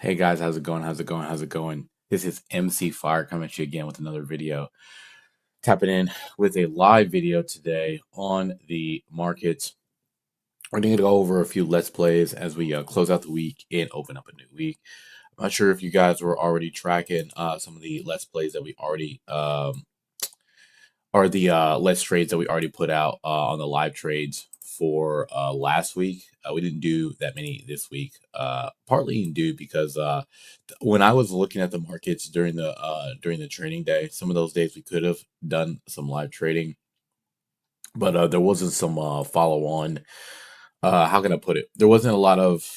Hey guys, how's it going? How's it going? How's it going? This is MC Fire coming at you again with another video. Tapping in with a live video today on the markets. We're going to go over a few Let's Plays as we close out the week and open up a new week. I'm not sure if you guys were already tracking some of the Let's Plays that we already or the Let's Trades that we already put out on the live trades for last week. We didn't do that many this week, partly due because when I was looking at the markets during the trading day, some of those days we could have done some live trading, but there wasn't some follow on. How can I put it? There wasn't a lot of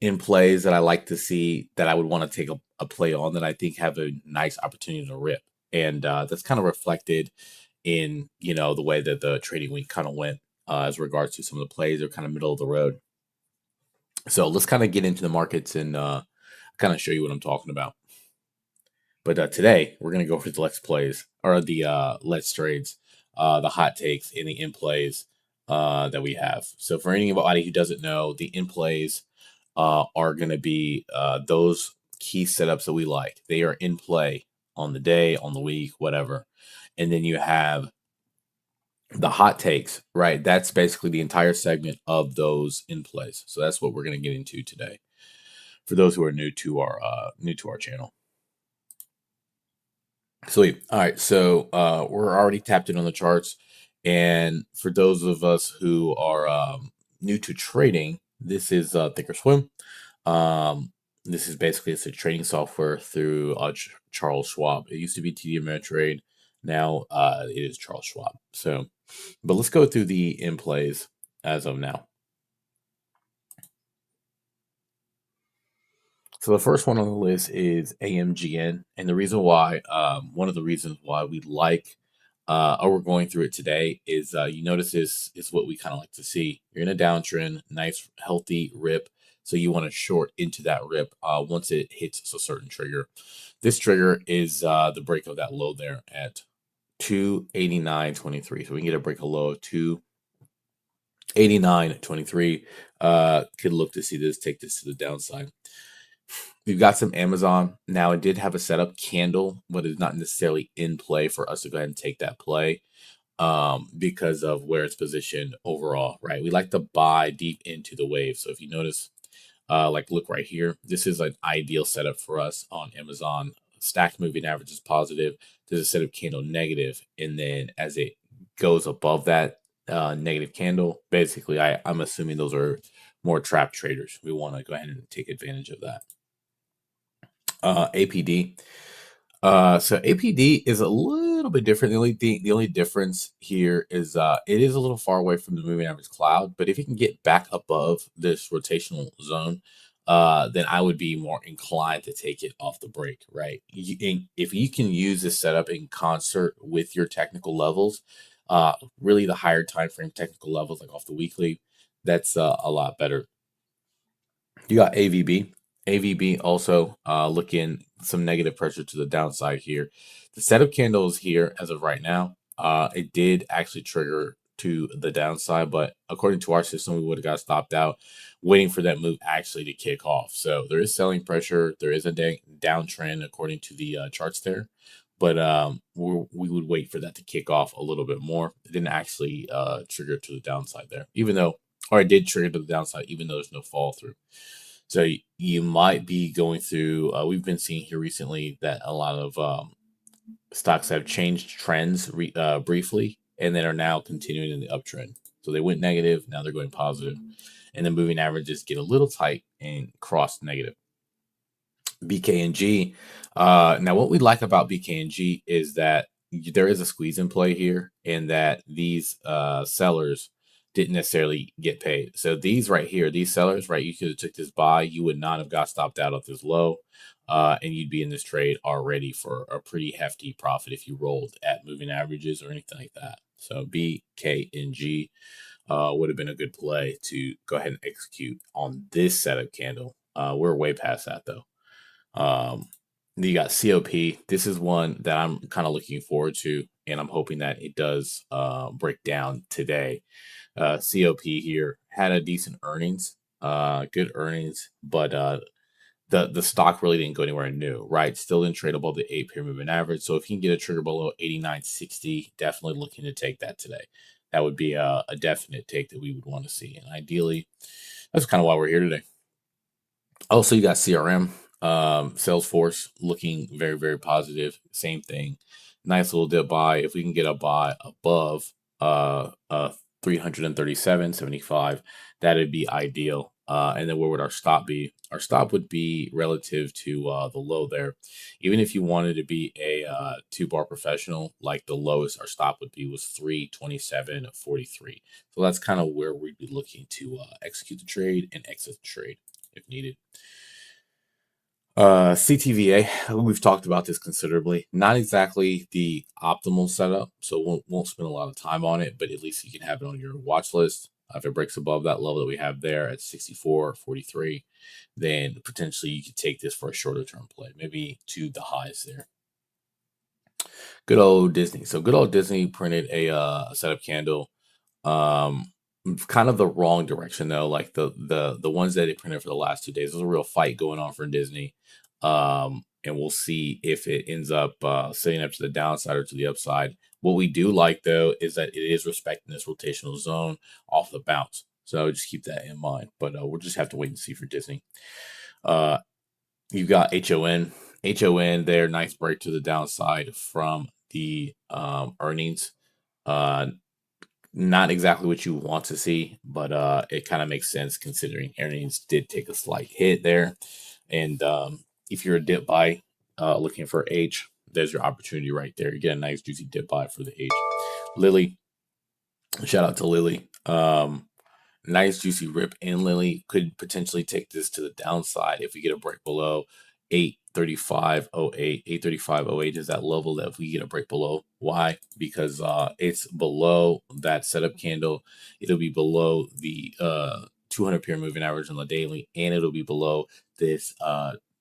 in plays that I like to see that I would want to take a play on that I think have a nice opportunity to rip, and that's kind of reflected in the way that the trading week kind of went as regards to some of the plays. They're kind of middle of the road. So let's kind of get into the markets and kind of show you what I'm talking about. But today we're gonna go over the Let's Plays or the Let's Trades, the hot takes and the in plays that we have. So for anybody who doesn't know, the in plays are gonna be those key setups that we like. They are in play on the day, on the week, whatever. And then you have the hot takes, right? That's basically the entire segment of those in plays. So that's what we're gonna get into today. For those who are new to our channel. Sweet. All right. So we're already tapped in on the charts. And for those of us who are new to trading, this is Thinkorswim. Um, this is basically it's a trading software through Charles Schwab. It used to be TD Ameritrade. Now it is Charles Schwab. So, but let's go through the in plays as of now. So the first one on the list is AMGN, and the reason why, one of the reasons why we like, or we're going through it today is, you notice this is what we kind of like to see. You're in a downtrend, nice healthy rip, so you want to short into that rip once it hits a certain trigger. This trigger is the break of that low there at 289.23. So we can get a break of low of 289.23. Could look to see this, take this to the downside. We've got some Amazon. Now, it did have a setup candle, but it's not necessarily in play for us to go ahead and take that play because of where it's positioned overall, right? We like to buy deep into the wave. So if you notice, like look right here, this is an ideal setup for us on Amazon. Stacked moving average is positive. There's a setup candle negative, and then as it goes above that negative candle, basically, I'm assuming those are more trap traders. We want to go ahead and take advantage of that. APD. So APD is a little bit different. The only difference here is it is a little far away from the moving average cloud, but if you can get back above this rotational zone, then I would be more inclined to take it off the break, right? If you can use this setup in concert with your technical levels, really the higher time frame technical levels, like off the weekly, that's a lot better. You got AVB. AVB also looking some negative pressure to the downside here. The setup candles here as of right now, it did actually trigger to the downside, but according to our system, we would have got stopped out waiting for that move actually to kick off. So there is selling pressure. There is a downtrend according to the charts there, but we would wait for that to kick off a little bit more. It didn't actually trigger to the downside there, even though, or it did trigger to the downside, even though there's no fall through. So you might be going through. We've been seeing here recently that a lot of stocks have changed trends briefly, and then are now continuing in the uptrend. So they went negative, now they're going positive, and the moving averages get a little tight and cross negative. BKNG. Now, what we like about BKNG is that there is a squeeze in play here, and that these sellers didn't necessarily get paid. So these right here, these sellers, right, you could have took this buy, you would not have got stopped out at this low, and you'd be in this trade already for a pretty hefty profit if you rolled at moving averages or anything like that. So BKNG would have been a good play to go ahead and execute on this setup candle. We're way past that though. You got COP. This is one that I'm kind of looking forward to, and I'm hoping that it does break down today. COP here had a decent earnings, good earnings, but the stock really didn't go anywhere new, right? Still didn't trade above the 8 period moving average. So if you can get a trigger below 89.60, definitely looking to take that today. That would be a definite take that we would want to see. And ideally, that's kind of why we're here today. Also, you got CRM, Salesforce looking very, very positive. Same thing. Nice little dip buy. If we can get a buy above 337.75, that'd be ideal. And then where would our stop be? Our stop would be relative to the low there. Even if you wanted to be a 2 bar professional, like the lowest our stop would be was 327.43. So that's kind of where we'd be looking to execute the trade and exit the trade if needed. CTVA, we've talked about this considerably. Not exactly the optimal setup, so won't spend a lot of time on it, but at least you can have it on your watch list. If it breaks above that level that we have there at 64.43, then potentially you could take this for a shorter term play, maybe to the highs there. Good old Disney. So good old Disney printed a setup candle. Kind of the wrong direction though. Like the ones that they printed for the last 2 days. There's a real fight going on for Disney. And we'll see if it ends up sitting up to the downside or to the upside. What we do like though is that it is respecting this rotational zone off the bounce. So just keep that in mind. But we'll just have to wait and see for Disney. You've got HON. HON there, nice break to the downside from the earnings. Not exactly what you want to see, but it kind of makes sense considering earnings did take a slight hit there. And if you're a dip buy looking for H, there's your opportunity right there. You get a nice juicy dip buy for the H. Lilly, shout out to Lilly. Nice juicy rip in Lilly. Could potentially take this to the downside if we get a break below 835.08. 835.08 is that level that if we get a break below. Why? Because it's below that setup candle. It'll be below the 200 period moving average on the daily, and it'll be below this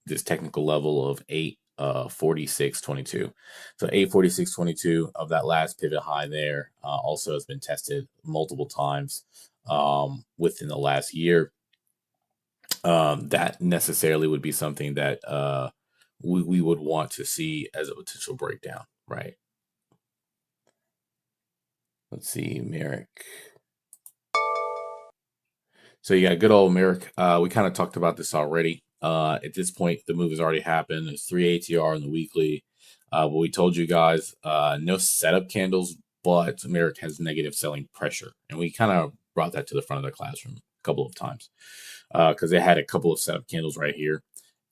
this technical level of 846.22. So 846.22 of that last pivot high there also has been tested multiple times within the last year. That necessarily would be something that we would want to see as a potential breakdown, right? Let's see, Merrick. So you got good old Merrick. We kind of talked about this already. At this point, the move has already happened. There's 3 ATR in the weekly. But we told you guys no setup candles, but Merrick has negative selling pressure. And we kind of brought that to the front of the classroom a couple of times because they had a couple of setup candles right here.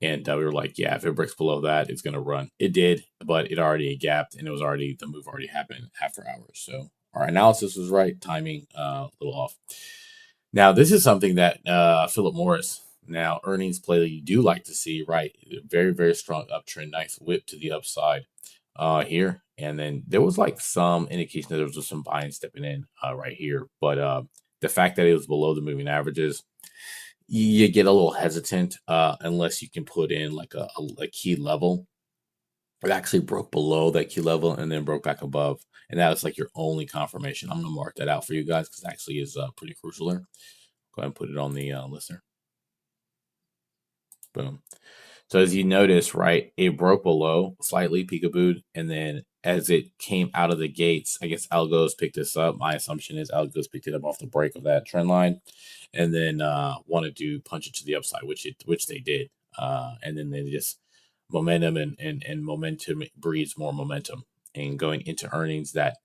And we were like, yeah, if it breaks below that, it's going to run. It did, but it already gapped and it was already, the move already happened after hours. So our analysis was right, timing a little off. Now, this is something that Philip Morris, now earnings play that you do like to see, right? Very, very strong uptrend, nice whip to the upside here. And then there was like some indication that there was just some buying stepping in right here. But the fact that it was below the moving averages, you get a little hesitant unless you can put in like a key level. It actually broke below that key level and then broke back above. And that was like your only confirmation. I'm going to mark that out for you guys because it actually is pretty crucial there. Go ahead and put it on the listener. Boom. So as you notice, right, it broke below slightly, peekabooed, and then as it came out of the gates, I guess Algos picked this up. My assumption is Algos picked it up off the break of that trend line, and then wanted to punch it to the upside, which they did, and then they just momentum and momentum breeds more momentum. And going into earnings, that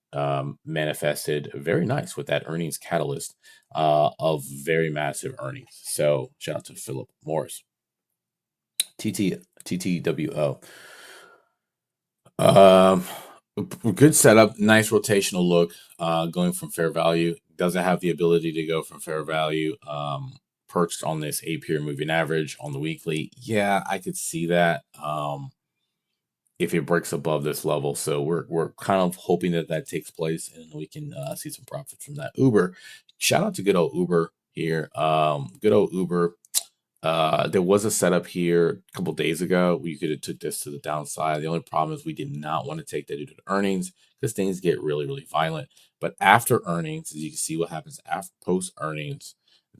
manifested very nice with that earnings catalyst of very massive earnings. So shout out to Philip Morris. TTWO. Good setup, nice rotational look. Going from fair value, doesn't have the ability to go from fair value. Perched on this 8 period moving average on the weekly. Yeah, I could see that. If it breaks above this level, so we're kind of hoping that that takes place and we can see some profits from that. Uber, shout out to good old Uber here. Good old Uber. There was a setup here a couple days ago where you could have took this to the downside. The only problem is we did not want to take that due to the earnings because things get really, really violent. But after earnings, as you can see what happens after post earnings,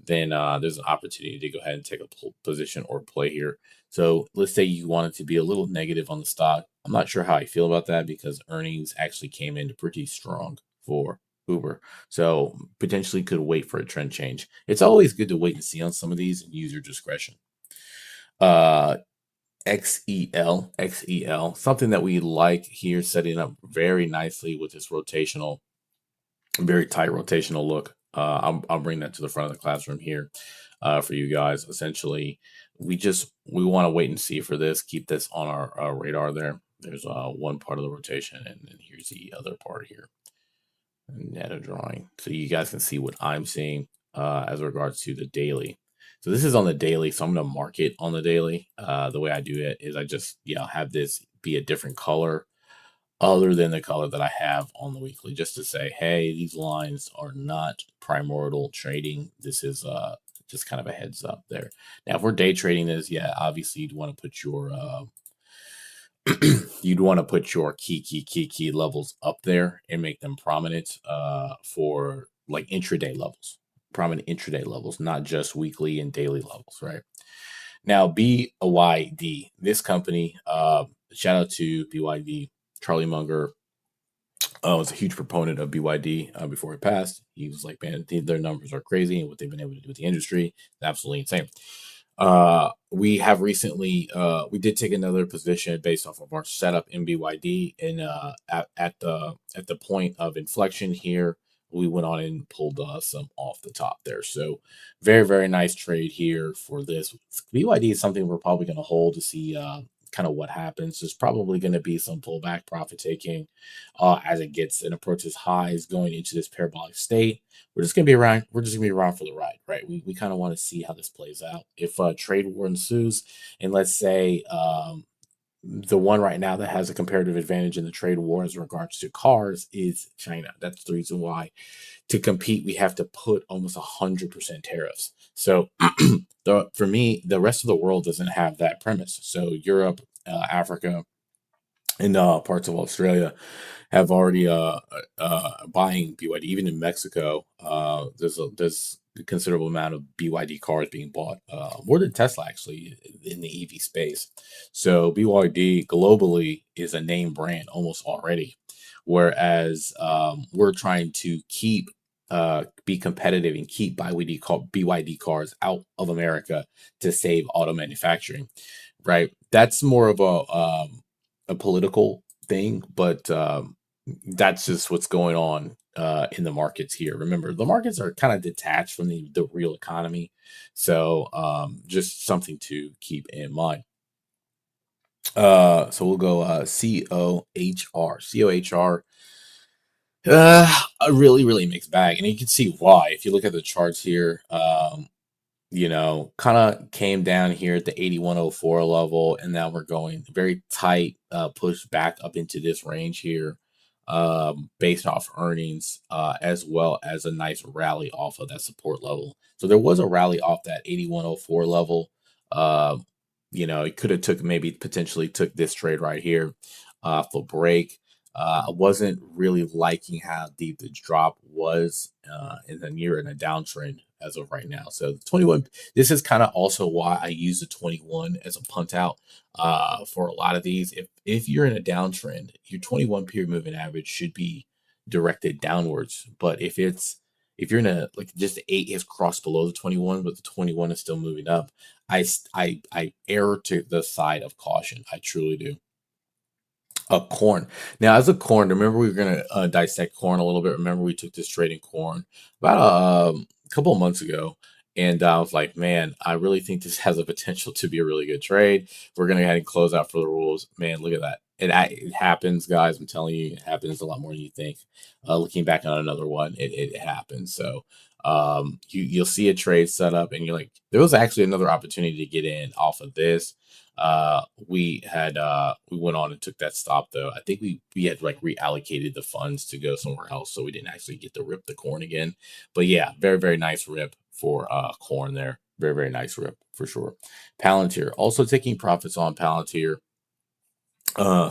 then there's an opportunity to go ahead and take a position or play here. So let's say you wanted to be a little negative on the stock. I'm not sure how I feel about that because earnings actually came in pretty strong for Uber. So potentially could wait for a trend change. It's always good to wait and see on some of these and use your discretion. Uh, XEL, something that we like here, setting up very nicely with this rotational, very tight rotational look. I'll bring that to the front of the classroom here for you guys. Essentially, we want to wait and see for this. Keep this on our radar there. There's one part of the rotation, and then here's the other part here. Net of drawing. So you guys can see what I'm seeing as regards to the daily. So this is on the daily. So I'm going to mark it on the daily. The way I do it is I just, have this be a different color other than the color that I have on the weekly, just to say, hey, these lines are not primordial trading. This is just kind of a heads up there. Now, if we're day trading this, obviously you'd want to put your key levels up there and make them prominent for like intraday levels, prominent intraday levels, not just weekly and daily levels, right? Now, BYD, this company, shout out to BYD. Charlie Munger was a huge proponent of BYD before he passed. He was like, man, their numbers are crazy and what they've been able to do with the industry is absolutely insane. We have recently we did take another position based off of our setup in BYD, and at the point of inflection here, we went on and pulled some off the top there. So very, very nice trade here for this. BYD is something we're probably going to hold to see kind of what happens. There's probably going to be some pullback profit taking as it gets and approaches highs going into this parabolic state. We're just gonna be around. We're just gonna be around for the ride, right? We kind of want to see how this plays out. If a trade war ensues, and let's say the one right now that has a comparative advantage in the trade war as regards to cars is China. That's the reason why to compete we have to put almost 100% tariffs. So for me, the rest of the world doesn't have that premise. So Europe, Africa, and parts of Australia have already buying BYD. Even in Mexico, there's a considerable amount of BYD cars being bought, more than Tesla actually in the EV space. So BYD globally is a name brand almost already, whereas we're trying to be competitive and keep BYD cars out of America to save auto manufacturing. Right, that's more of a political thing, but that's just what's going on in the markets here. Remember, the markets are kind of detached from the real economy, so just something to keep in mind. So we'll go COHR. COHR, a really, really mixed bag, and you can see why if you look at the charts here. Kind of came down here at the 8104 level, and now we're going very tight, push back up into this range here, based off earnings, as well as a nice rally off of that support level. So there was a rally off that 8104 level. It could have potentially took this trade right here off the break. I wasn't really liking how deep the drop was, and then you're in a downtrend as of right now. So 21, this is kind of also why I use the 21 as a punt out for a lot of these. If you're in a downtrend, your 21 period moving average should be directed downwards. But if you're in a like just the 8 is crossed below the 21, but the 21 is still moving up, I err to the side of caution. I truly do. Corn. Now, as a corn, remember we were going to dissect corn a little bit. Remember we took this trade in corn about a couple of months ago, and I was like, man, I really think this has a potential to be a really good trade. We're going to go ahead and close out for the rules. Man, look at that. It happens, guys. I'm telling you, it happens a lot more than you think. Looking back on another one, it happens. So you'll see a trade set up, and you're like, there was actually another opportunity to get in off of this. We went on and took that stop though. I think we had like reallocated the funds to go somewhere else, so we didn't actually get to rip the corn again. But yeah, very, very nice rip for corn there. Very, very nice rip for sure. Palantir also taking profits on Palantir.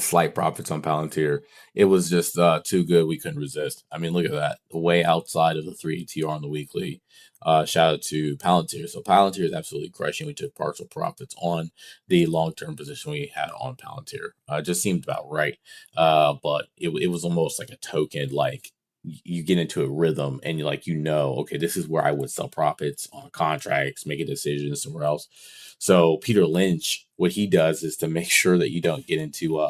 slight profits on Palantir. It was just too good, we couldn't resist. I mean, look at that, way outside of the 3 ATR on the weekly. Shout out to Palantir. So Palantir is absolutely crushing. We took partial profits on the long-term position we had on Palantir. Just seemed about right. But it was almost like a token, like you get into a rhythm and okay, this is where I would sell profits on contracts, make a decision somewhere else. So Peter Lynch, what he does is to make sure that you don't get into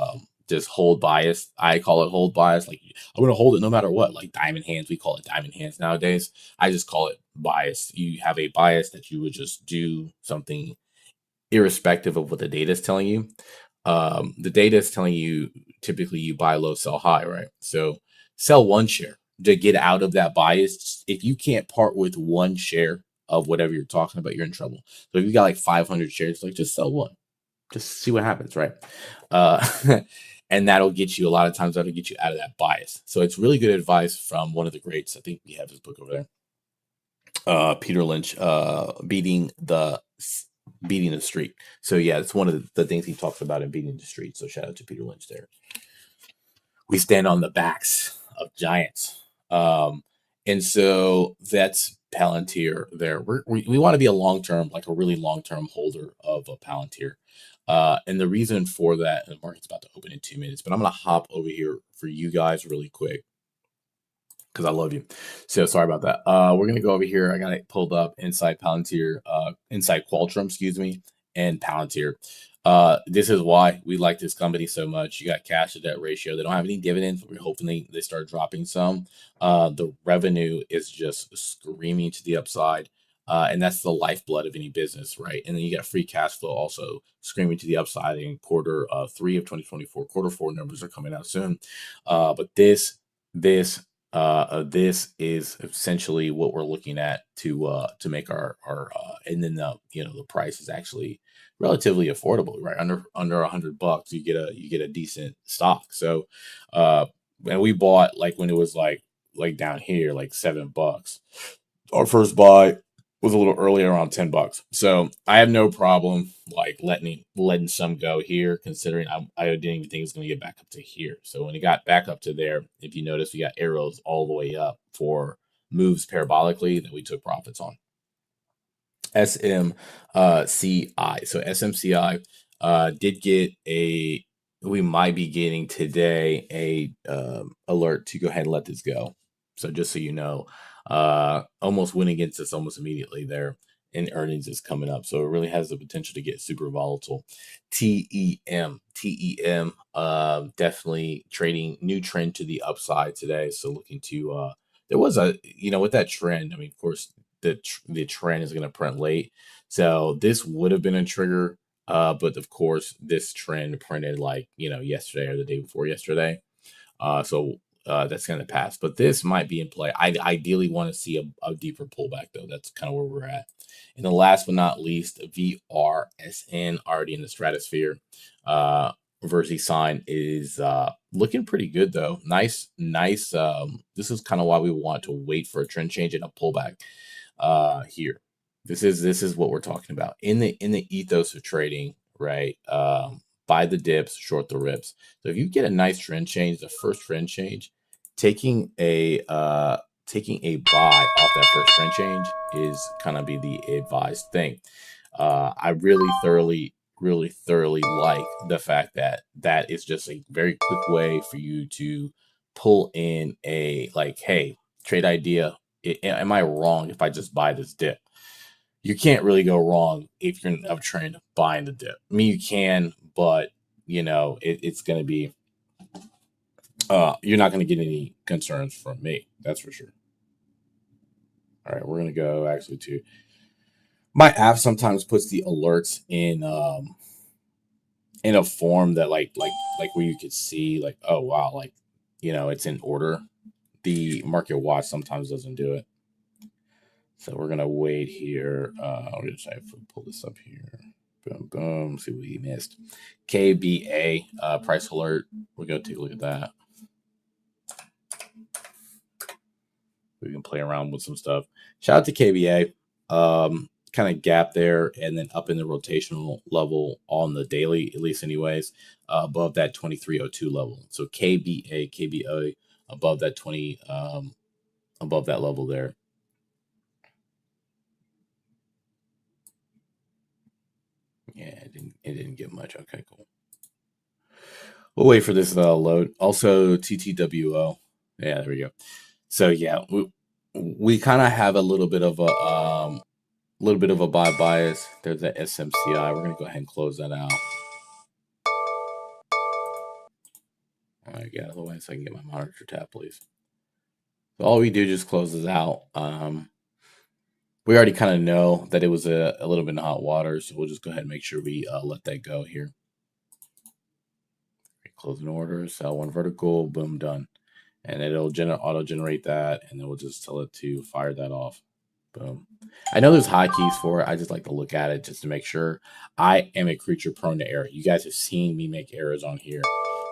this hold bias. I call it hold bias. Like, I'm going to hold it no matter what. Like diamond hands, we call it diamond hands nowadays. I just call it bias. You have a bias that you would just do something irrespective of what the data is telling you. The data is telling you typically you buy low, sell high, right? So sell one share to get out of that bias. If you can't part with one share of whatever you're talking about, you're in trouble. So if you got like 500 shares, like just sell one, just see what happens, right? Uh, and that'll get you, a lot of times that'll get you out of that bias. So it's really good advice from one of the greats. I think we have his book over there. Peter Lynch, beating the street. So yeah, it's one of the things he talks about in Beating the Street. So shout out to Peter Lynch there. We stand on the backs of giants. And so that's Palantir there. We want to be a long-term, like a really long-term holder of a Palantir. And the reason for that, and the market's about to open in 2 minutes, but I'm going to hop over here for you guys really quick because I love you. So sorry about that. We're going to go over here. I got it pulled up inside Palantir, inside Qualtrum, excuse me, and Palantir. This is why we like this company so much. You got cash to debt ratio. They don't have any dividends. We're hoping they start dropping some. The revenue is just screaming to the upside. And that's the lifeblood of any business, right? And then you got free cash flow also screaming to the upside in quarter 3 of 2024. Quarter 4 numbers are coming out soon. But this is essentially what we're looking at to make our and then the price is actually relatively affordable, right? Under $100, you get a decent stock. So, and we bought like when it was like down here, like $7. Our first buy was a little earlier, around $10. So I have no problem like letting some go here, considering I didn't even think it was going to get back up to here. So when it got back up to there, if you notice, we got arrows all the way up for moves parabolically that we took profits on. SMCI. So SMCI did get we might be getting today a alert to go ahead and let this go. So just so you know, almost went against us almost immediately there, and earnings is coming up. So it really has the potential to get super volatile. TEM, definitely trading new trend to the upside today. So looking to, there was with that trend, I mean, of course, the trend is going to print late. So this would have been a trigger. But of course, this trend printed like, yesterday or the day before yesterday. So that's going to pass. But this might be in play. I ideally want to see a deeper pullback, though. That's kind of where we're at. And then last but not least, VRSN, already in the stratosphere. Versi sign is looking pretty good, though. Nice. This is kind of why we want to wait for a trend change and a pullback here. This is what we're talking about in the ethos of trading, right? Buy the dips, short the rips. So if you get a nice trend change, the first trend change, taking a buy off that first trend change is kind of be the advised thing. I really thoroughly like the fact that is just a very quick way for you to pull in a hey, trade idea. Am I wrong if I just buy this dip? You can't really go wrong if you're of trend buying the dip. I mean, you can, but it's going to be you're not going to get any concerns from me. That's for sure. All right, we're going to go actually to my app. Sometimes puts the alerts in a form that like where you could see like, oh wow, like it's in order. The Market Watch sometimes doesn't do it. So we're gonna wait here. I'll just pull this up here. Boom, boom. See what he missed. KBA price alert. We're gonna take a look at that. We can play around with some stuff. Shout out to KBA. kind of gap there, and then up in the rotational level on the daily, at least, anyways, above that 2302 level. So KBA above that 20, above that level there. Yeah, it didn't get much. Okay, cool. We'll wait for this load. Also, TTWO. Yeah, there we go. So yeah, we kind of have a little bit of a buy bias. There's the SMCI. We're gonna go ahead and close that out. All right, get out of the way so I can get my monitor tab, please. So all we do just close this out. We already kind of know that it was a little bit in hot water, so we'll just go ahead and make sure we let that go here. Closing order, sell one vertical, boom, done. And it'll auto generate that, and then we'll just tell it to fire that off. Boom. I know there's hotkeys for it. I just like to look at it just to make sure. I am a creature prone to error. You guys have seen me make errors on here.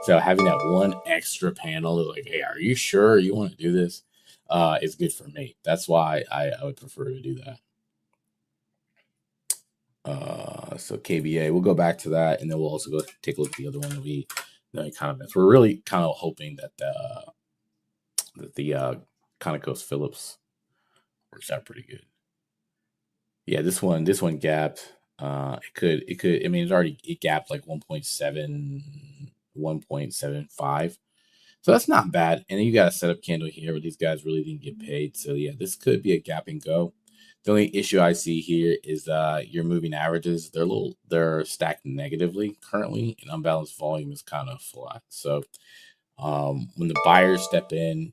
So having that one extra panel, like, hey, are you sure you want to do this? Is good for me. That's why I would prefer to do that. So KBA, we'll go back to that, and then we'll also go take a look at the other one that we kind of missed. We're really kind of hoping that the ConocoPhillips works out pretty good. Yeah, this one gapped. It could. I mean, it gapped like 1.7, 1.75. So that's not bad. And then you got a setup candle here where these guys really didn't get paid. So yeah, this could be a gap and go. The only issue I see here is your moving averages. They're stacked negatively currently, and unbalanced volume is kind of flat. So when the buyers step in,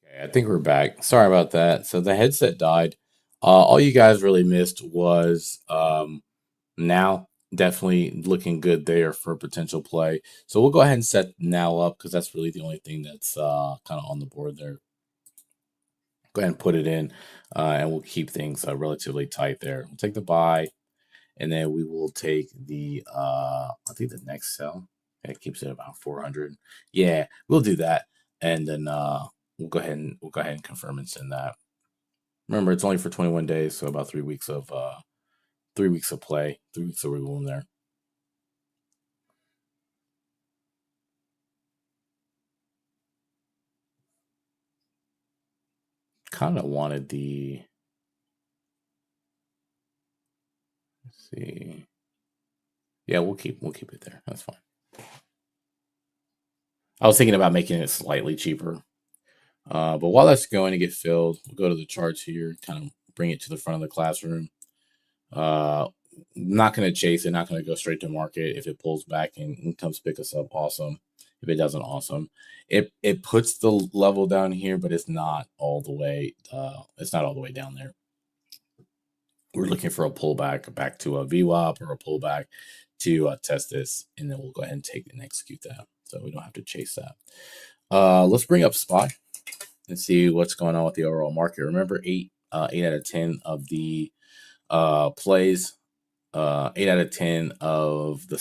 Okay, I think we're back. Sorry about that. So the headset died. All you guys really missed was now definitely looking good there for potential play. So we'll go ahead and set now up because that's really the only thing that's kind of on the board there. Go ahead and put it in, and we'll keep things relatively tight there. We'll take the buy, and then we will take the I think the next sell. It keeps it about 400. Yeah, we'll do that, and then we'll go ahead and confirm and send that. Remember, it's only for 21 days, so about 3 weeks of play, 3 weeks of wiggle room there. Kind of wanted the. Let's see. Yeah, we'll keep it there. That's fine. I was thinking about making it slightly cheaper. But while that's going to get filled, we'll go to the charts here, kind of bring it to the front of the classroom. Uh, not going to chase it, not going to go straight to market. If it pulls back and comes pick us up, awesome. If it doesn't, awesome. It puts the level down here, but it's not all the way. It's not all the way down there. We're looking for a pullback back to a VWAP or a pullback to test this, and then we'll go ahead and take and execute that. So we don't have to chase that. Let's bring up SPY and see what's going on with the overall market. Remember, 8 out of 10 of the plays, 8 out of 10 of the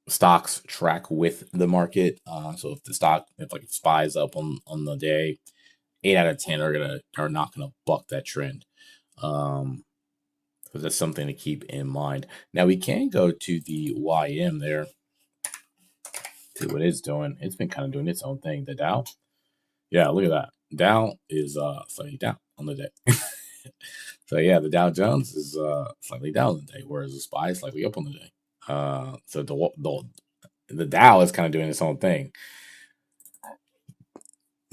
stocks track with the market. So if the stock, if like SPY is up on the day, 8 out of 10 are not gonna buck that trend. So that's something to keep in mind. Now we can go to the YM there. See what it's doing. It's been kind of doing its own thing. The Dow. Yeah, look at that. Dow is slightly down on the day. So yeah, the Dow Jones is slightly down on the day, whereas the SPY is slightly up on the day. So the Dow is kind of doing its own thing.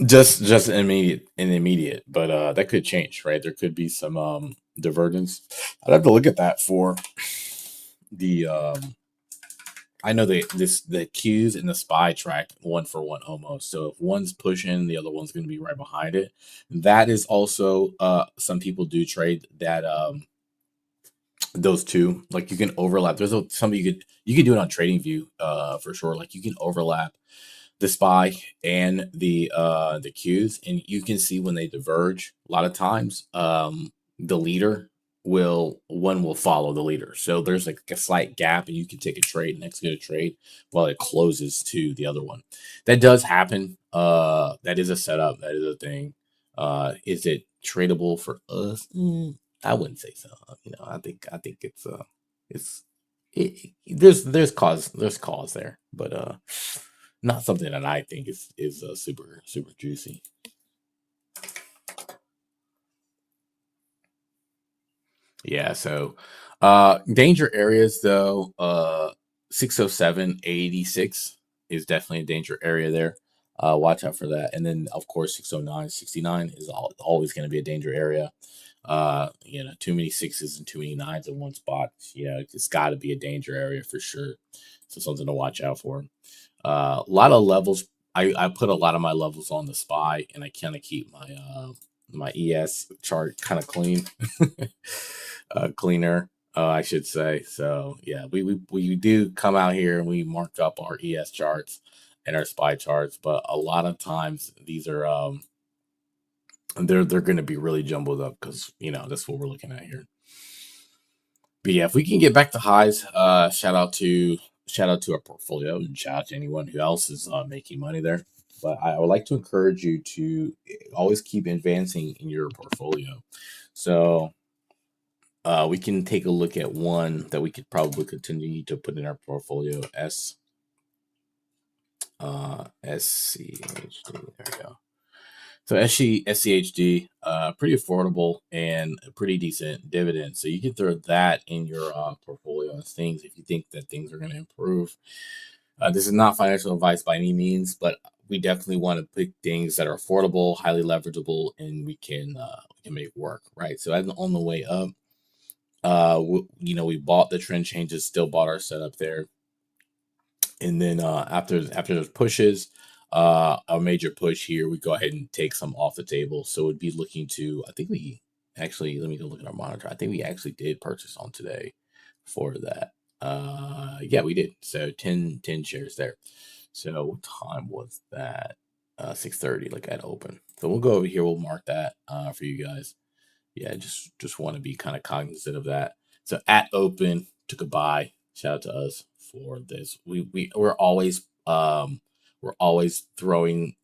Just immediate, but that could change, right? There could be some divergence. I'd have to look at that for the I know the Qs and the SPY track one for one almost. So if one's pushing, the other one's going to be right behind it. That is also some people do trade that those two. Like you can overlap. There's some you could do it on TradingView for sure. Like you can overlap the SPY and the Qs, and you can see when they diverge. A lot of times, the leader will follow the leader. So there's like a slight gap, and you can take a trade and execute a trade while it closes to the other one. That does happen. That is a setup. That is a thing. Is it tradable for us? I wouldn't say so. I think there's cause there, but not something that I think is super juicy. Yeah, so danger areas though, 607, 86 is definitely a danger area there. Watch out for that. And then of course 609, 69 is always going to be a danger area. Too many sixes and too many nines in one spot. Yeah, it's got to be a danger area for sure. So something to watch out for. A lot of levels. I put a lot of my levels on the SPY, and I kind of keep my ES chart kind of clean, cleaner, I should say. So yeah, we do come out here and we mark up our ES charts and our SPY charts, but a lot of times these are they're going to be really jumbled up because that's what we're looking at here. But yeah, if we can get back to highs, shout out to our portfolio and shout out to anyone who else is making money there. But I would like to encourage you to always keep advancing in your portfolio. So we can take a look at one that we could probably continue to put in our portfolio. SCHD. There we go. So SCHD, pretty affordable and a pretty decent dividend. So you can throw that in your portfolio as things if you think that things are going to improve. This is not financial advice by any means, but we definitely want to pick things that are affordable, highly leverageable, and we can make work, right? So as on the way up, we bought the trend changes, still bought our setup there, and then after those pushes, a major push here, we go ahead and take some off the table. So it'd be looking to, I think we actually, let me go look at our monitor. I think we actually did purchase on today for that. Yeah, we did. So 10 shares there. So what time was that? 6:30, like at open. So we'll go over here. We'll mark that for you guys. Yeah, just want to be kind of cognizant of that. So at open, took a buy. Shout out to us for this. We're always throwing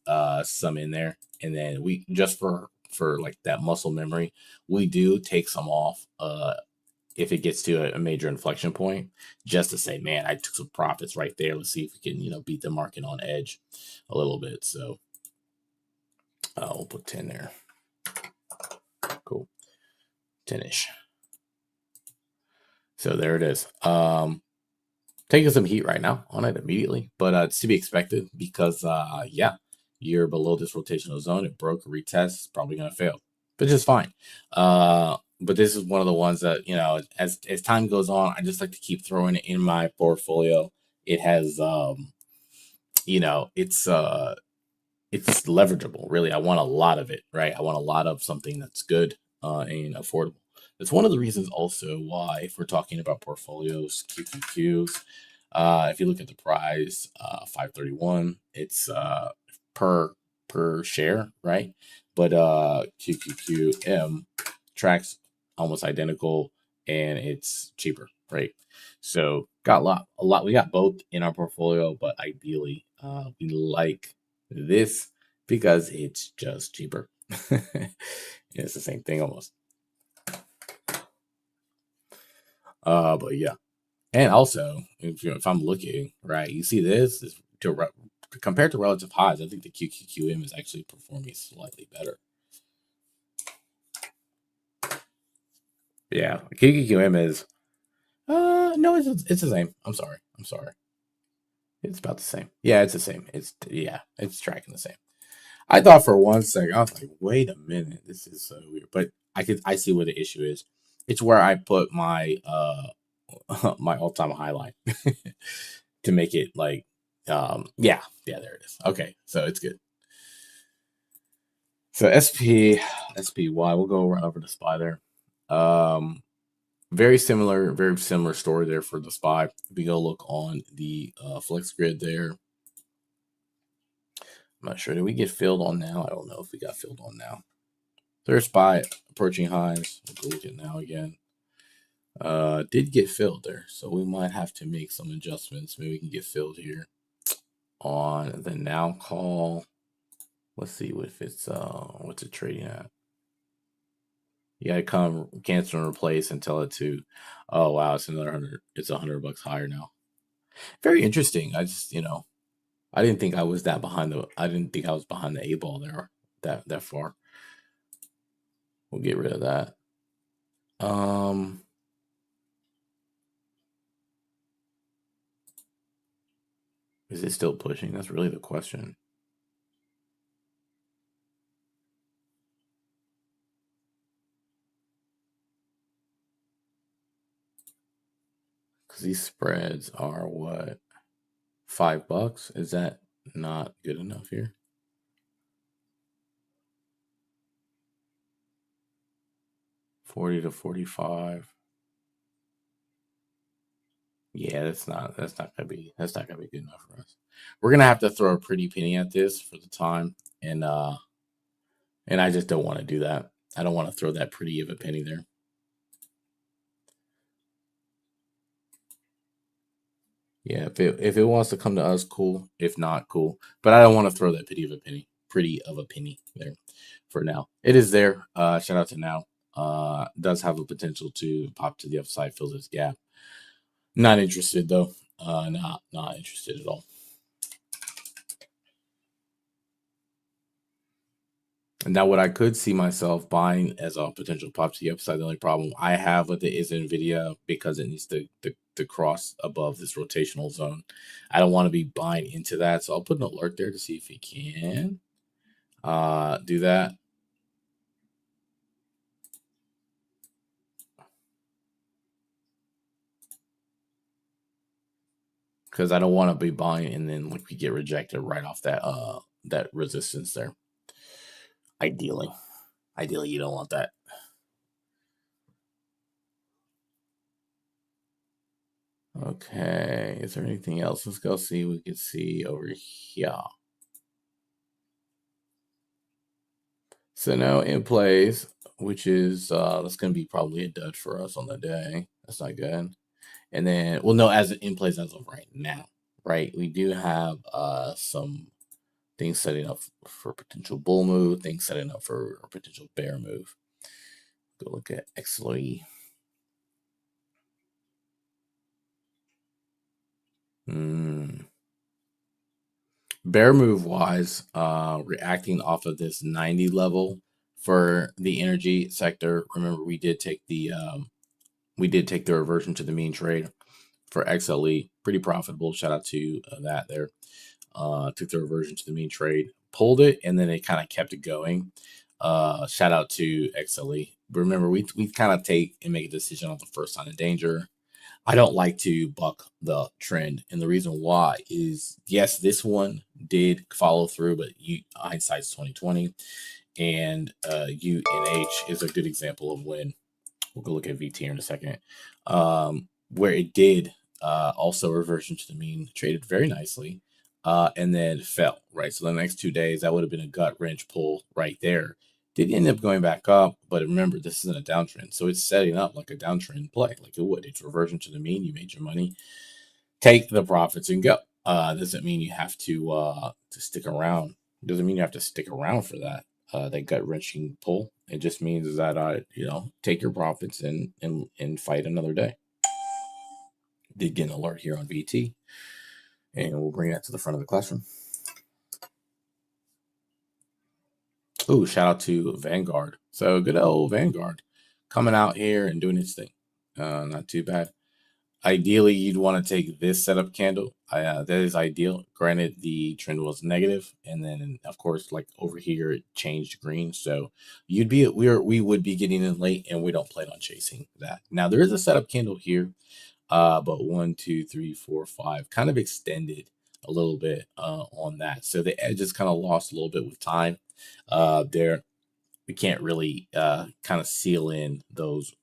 some in there, and then we just for like that muscle memory, we do take some off if it gets to a major inflection point, just to say, man, I took some profits right there. Let's see if we can beat the market on edge a little bit. So we'll put 10 there. Cool. 10-ish. So there it is. Taking some heat right now on it immediately, but it's to be expected because yeah, you're below this rotational zone. It broke a retest, probably gonna fail, but just fine. But this is one of the ones that as time goes on, I just like to keep throwing it in my portfolio. It has it's leverageable, really. I want a lot of it, right? I want a lot of something that's good and affordable. That's one of the reasons also why, if we're talking about portfolios, QQQs, if you look at the price, 531, it's per share, right? But QQQM tracks almost identical and it's cheaper, right? So got a lot. We got both in our portfolio, but ideally, we like this because it's just cheaper. It's the same thing almost. But yeah, and also if I'm looking right, you see this is compared to relative highs. I think the QQQM is actually performing slightly better. Yeah, QQQM is no, it's the same. I'm sorry. It's about the same. Yeah, it's the same. It's tracking the same. I thought for one second, I was like, wait a minute, this is so weird. But I see what the issue is. It's where I put my my all-time highlight to make it like yeah, there it is. Okay, so it's good. So SPY, we'll go right over to SPY there. Very similar story there for the SPY. We go look on the flex grid there. I'm not sure. Did we get filled on now? I don't know if we got filled on now. There's SPY approaching highs. We'll go look at now again. Did get filled there, so we might have to make some adjustments. Maybe we can get filled here on the now call. Let's see if it's what's it trading at. You gotta come cancel and replace and tell it to. Oh wow, it's another 100. It's $100 higher now. Very interesting. I just I didn't think I was that behind the. I didn't think I was behind the 8 ball there that far. We'll get rid of that. Is it still pushing? That's really the question. Because these spreads are what? $5? Is that not good enough here? 40 to 45. Yeah, that's not gonna be good enough for us. We're gonna have to throw a pretty penny at this for the time, and I just don't want to do that. I don't want to throw that pretty of a penny there. Yeah, if it wants to come to us, cool. If not, cool. But I don't want to throw that pretty of a penny there for now. It is there. Shout out to now. Does have a potential to pop to the upside, fill this gap. Not interested though. Not interested at all. And now what I could see myself buying as a potential pop to the upside, the only problem I have with it is NVIDIA because it needs to cross above this rotational zone. I don't want to be buying into that. So I'll put an alert there to see if it can do that. because I don't want to be buying and then like we get rejected right off that resistance there. Ideally, ideally you don't want that. Okay, is there anything else? Let's go see. We can see over here. So now in plays, which is that's going to be probably a dud for us on the day. That's not good. And then, well, no, as in plays as of right now, right? We do have some things setting up for potential bull move, things setting up for a potential bear move. Go look at XLE. Bear move wise, reacting off of this 90 level for the energy sector. Remember, we did take the reversion to the mean trade for XLE. Pretty profitable. Shout out to that there. Took the reversion to the mean trade, pulled it, and then it kind of kept it going. Shout out to XLE. But remember, we kind of take and make a decision on the first sign of danger. I don't like to buck the trend, and the reason why is yes, this one did follow through, but hindsight's 2020, and UNH is a good example of when we'll go look at VT in a second, where it did also reversion to the mean, traded very nicely, and then fell, right? So the next 2 days, that would have been a gut wrench pull right there. Did end up going back up, but remember, this isn't a downtrend. So it's setting up like a downtrend play, like it would. It's reversion to the mean. You made your money. Take the profits and go. Doesn't mean you have to stick around. Doesn't mean you have to stick around for that gut wrenching pull. It just means that take your profits and fight another day. Did get an alert here on VT, and we'll bring that to the front of the classroom. Oh, shout out to Vanguard. So good old Vanguard coming out here and doing its thing. Not too bad. Ideally, you'd want to take this setup candle. That is ideal. Granted, the trend was negative, and then of course, like over here, it changed green. So we would be getting in late, and we don't plan on chasing that. Now there is a setup candle here, but 1, 2, 3, 4, 5 kind of extended a little bit on that. So the edges kind of lost a little bit with time. There we can't really kind of seal in those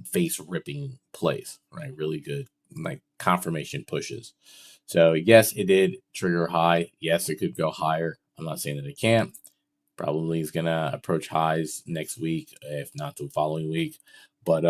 face ripping plays, right? Really good, like confirmation pushes. So yes, it did trigger high. Yes, it could go higher. I'm not saying that it can't. Probably is gonna approach highs next week, if not the following week, but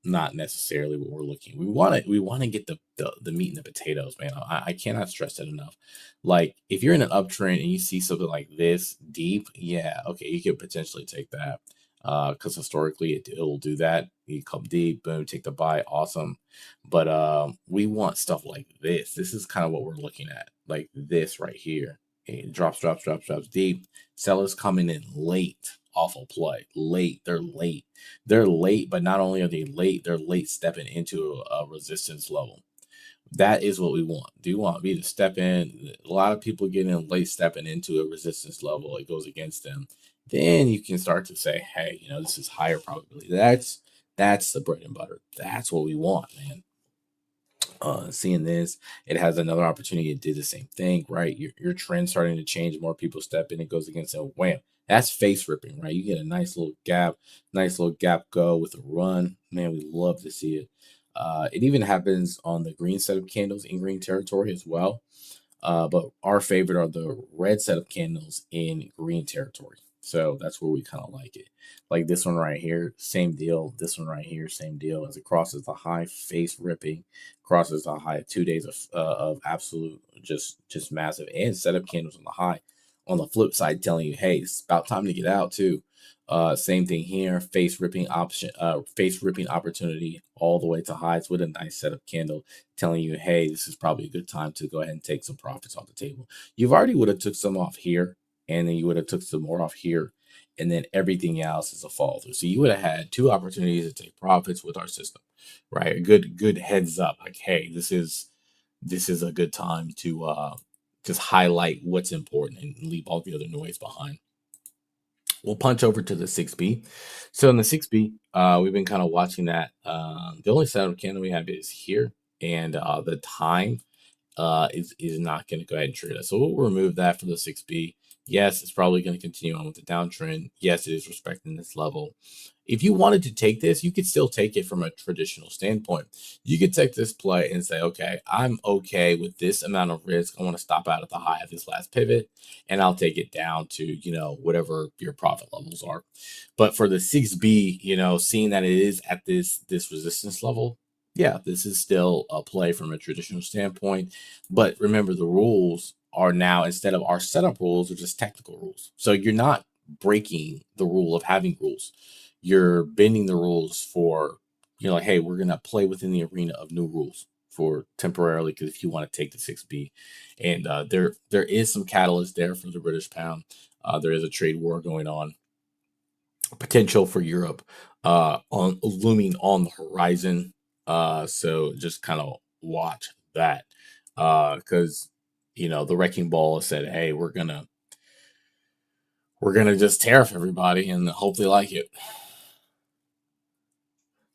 not necessarily what we're looking. We want to get the meat and the potatoes, man. I cannot stress that enough. Like if you're in an uptrend and you see something like this deep, yeah, okay, you could potentially take that. Because historically it will do that. You come deep, boom, take the buy, awesome. But we want stuff like this. This is kind of what we're looking at, like this right here. It drops deep. Sellers coming in late off a play. Late. They're late. They're late, but not only are they late, they're late stepping into a resistance level. That is what we want. Do you want me to step in? A lot of people get in late stepping into a resistance level. It goes against them. Then you can start to say, hey, this is higher probability. That's the bread and butter. That's what we want, man. Seeing this, it has another opportunity to do the same thing, right? Your trend starting to change, more people step in, it goes against it. Wham, that's face ripping, right? You get a nice little gap go with a run. Man, we love to see it. It even happens on the green set of candles in green territory as well. But our favorite are the red set of candles in green territory. So that's where we kind of like it. Like this one right here, same deal. This one right here, same deal. As it crosses the high, face ripping, crosses the high. 2 days of absolute just massive, and setup candles on the high. On the flip side, telling you, hey, it's about time to get out too. Same thing here, face ripping opportunity all the way to highs with a nice setup candle, telling you, hey, this is probably a good time to go ahead and take some profits off the table. You've already would have took some off here, and then you would have took some more off here, and then everything else is a fall through. So you would have had 2 opportunities to take profits with our system, right? A good heads up, like, hey, this is a good time to just highlight what's important and leave all the other noise behind. We'll punch over to the 6B. So in the 6B, we've been kind of watching that. The only setup candle we have is here, and the time is not going to go ahead and trigger that. So we'll remove that from the 6B. Yes, it's probably going to continue on with the downtrend. Yes, it is respecting this level. If you wanted to take this, you could still take it from a traditional standpoint. You could take this play and say, okay, I'm okay with this amount of risk. I want to stop out at the high of this last pivot, and I'll take it down to, whatever your profit levels are. But for the 6B, seeing that it is at this resistance level, yeah, this is still a play from a traditional standpoint. But remember, the rules are now, instead of our setup rules, are just technical rules. So you're not breaking the rule of having rules. You're bending the rules for, like, hey, we're going to play within the arena of new rules for temporarily, because if you want to take the 6B. And there is some catalyst there for the British pound. There is a trade war going on, potential for Europe on looming on the horizon. So just kind of watch that, because the wrecking ball said, hey, we're gonna just tariff everybody and hope they like it.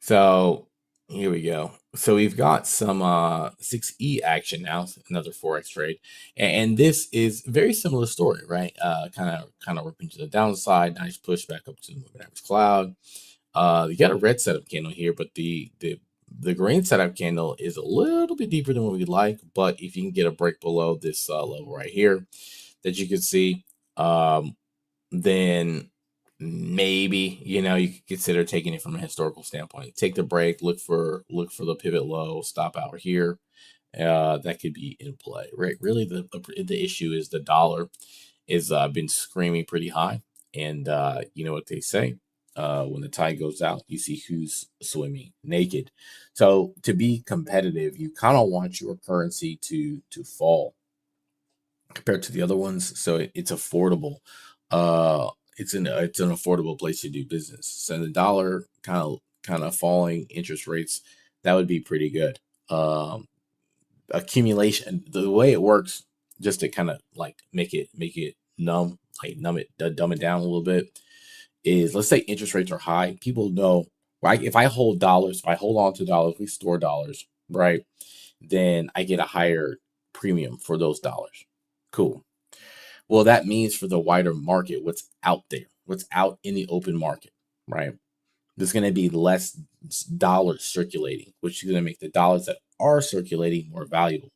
So here we go. So we've got some 6E action now, another forex trade, and this is very similar story, right? Kind of ripping to the downside, nice push back up to the moving average cloud. You got a red setup candle here, but the green setup candle is a little bit deeper than what we'd like. But if you can get a break below this level right here that you can see, then maybe you could consider taking it from a historical standpoint. Take the break, look for the pivot low, stop out here. That could be in play, right? Really, the issue is the dollar is been screaming pretty high, and you know what they say. When the tide goes out, you see who's swimming naked. So to be competitive, you kind of want your currency to fall compared to the other ones, so it's affordable. It's an affordable place to do business. So the dollar kind of falling, interest rates, that would be pretty good. Accumulation, the way it works, just to kind of like make it numb, like dumb it down a little bit, is, let's say interest rates are high. People know, right? If I hold dollars, if I hold on to dollars, we store dollars, right? Then I get a higher premium for those dollars. Cool. Well, that means for the wider market, what's out there, what's out in the open market, right? There's going to be less dollars circulating, which is going to make the dollars that are circulating more valuable.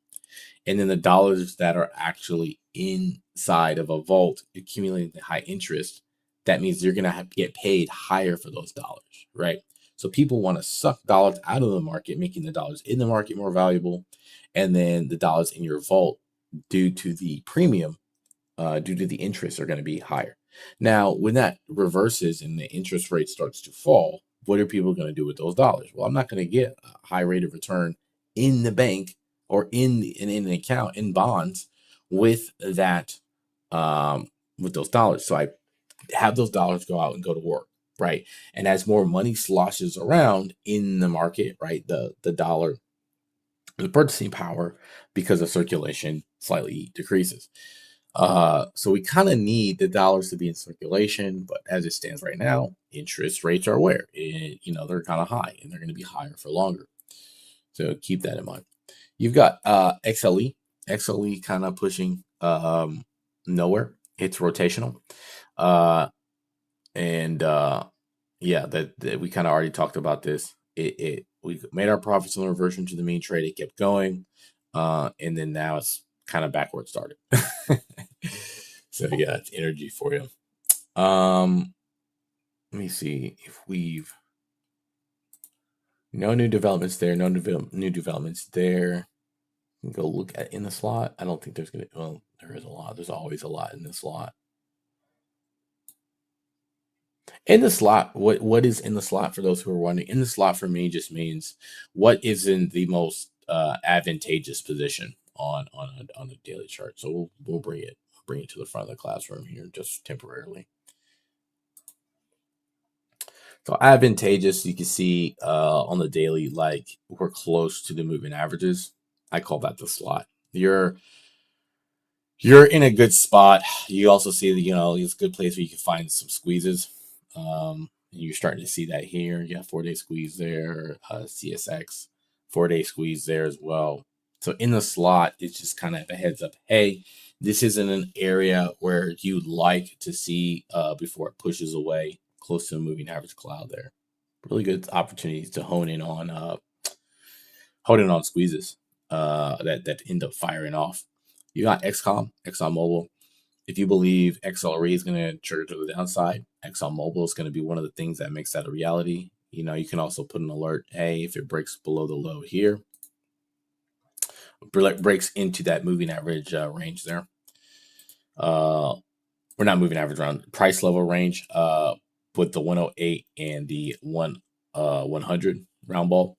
And then the dollars that are actually inside of a vault accumulating the high interest, that means you're going to have to get paid higher for those dollars, right? So people want to suck dollars out of the market, making the dollars in the market more valuable. And then the dollars in your vault, due to the premium, due to the interest, are going to be higher. Now, when that reverses and the interest rate starts to fall, what are people going to do with those dollars? Well, I'm not going to get a high rate of return in the bank or in an account in bonds with that, with those dollars. So I have those dollars go out and go to work, right? And as more money sloshes around in the market, right, the dollar, the purchasing power, because of circulation, slightly decreases. So we kind of need the dollars to be in circulation, but as it stands right now, interest rates are where they're kind of high, and they're going to be higher for longer. So keep that in mind. You've got XLE kind of pushing nowhere. It's rotational, and yeah, that we kind of already talked about this. We made our profits on the reversion to the mean trade. It kept going, and then now it's kind of back where it started. So yeah, it's energy for you. Let me see if we've no new developments there. No new developments there. Go look at in the slot. I don't think there's gonna. Well, there is a lot. There's always a lot in the slot. In the slot, what is in the slot, for those who are wondering? In the slot for me just means what is in the most advantageous position on the daily chart. So we'll bring it to the front of the classroom here just temporarily. So advantageous, you can see on the daily, like we're close to the moving averages. I call that the slot. You're in a good spot. You also see that it's a good place where you can find some squeezes. You're starting to see that here. You got 4-day squeeze there. CSX 4-day squeeze there as well. So in the slot, it's just kind of a heads up. Hey, this isn't an area where you'd like to see before it pushes away close to a moving average cloud there. Really good opportunities to hone in on squeezes that end up firing off. You got ExxonMobil. If you believe XLRE is going to trigger to the downside, ExxonMobil is going to be one of the things that makes that a reality. You know, you can also put an alert, hey, if it breaks below the low here, breaks into that moving average range there. We're not moving average around price level range with the 108 and the 100 round ball.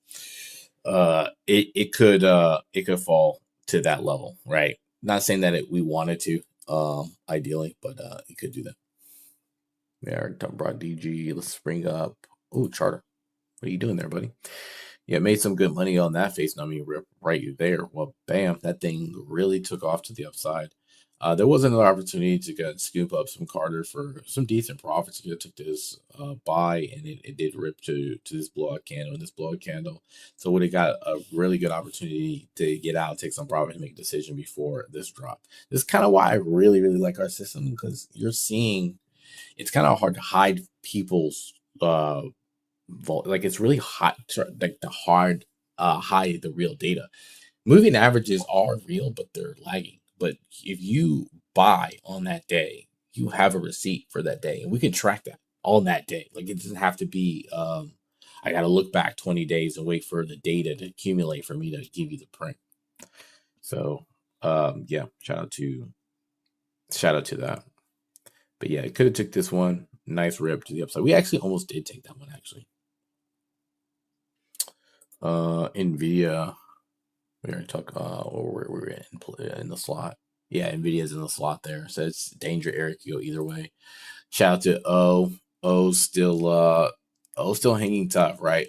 It could fall to that level, right? Not saying that we wanted to, ideally, but it could do that. There, brought DG. Let's bring up. Oh, Charter. What are you doing there, buddy? Yeah, made some good money on that face numbing rip right there. Well, bam, that thing really took off to the upside. There was another opportunity to go and scoop up some Carter for some decent profits. You took this buy, and it did rip to this blowout candle and this blowout candle. So would have got a really good opportunity to get out, take some profit, and make a decision before this drop. This is kind of why I really, really like our system, because you're seeing it's kind of hard to hide people's like it's really hot, like the hard hide the real data. Moving averages are real, but they're lagging. But if you buy on that day, you have a receipt for that day, and we can track that on that day. Like it doesn't have to be I got to look back 20 days and wait for the data to accumulate for me to give you the print. So yeah, shout out to that. But yeah, it could have took this one. Nice rip to the upside. We actually almost did take that one, actually. Nvidia. We already talked we're in the slot. Yeah, Nvidia's in the slot there. So it's danger area, could go either way. Shout out to O still hanging tough, right?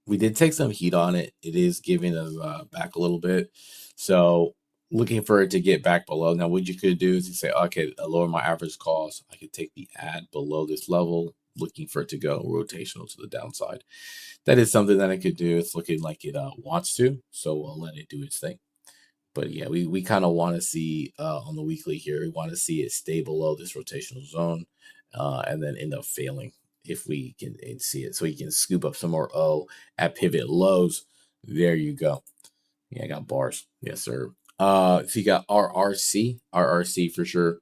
We did take some heat on it. It is giving us back a little bit. So looking for it to get back below. Now, what you could do is you say, okay, I lower my average cost. I could take the ad below this level, looking for it to go rotational to the downside. That is something that I could do. It's looking like it wants to, so we'll let it do its thing. But yeah, we kind of want to see on the weekly here, we want to see it stay below this rotational zone and then end up failing if we can see it. So you can scoop up some more O at pivot lows. There you go. Yeah, I got bars. Yes, sir. So you got RRC for sure.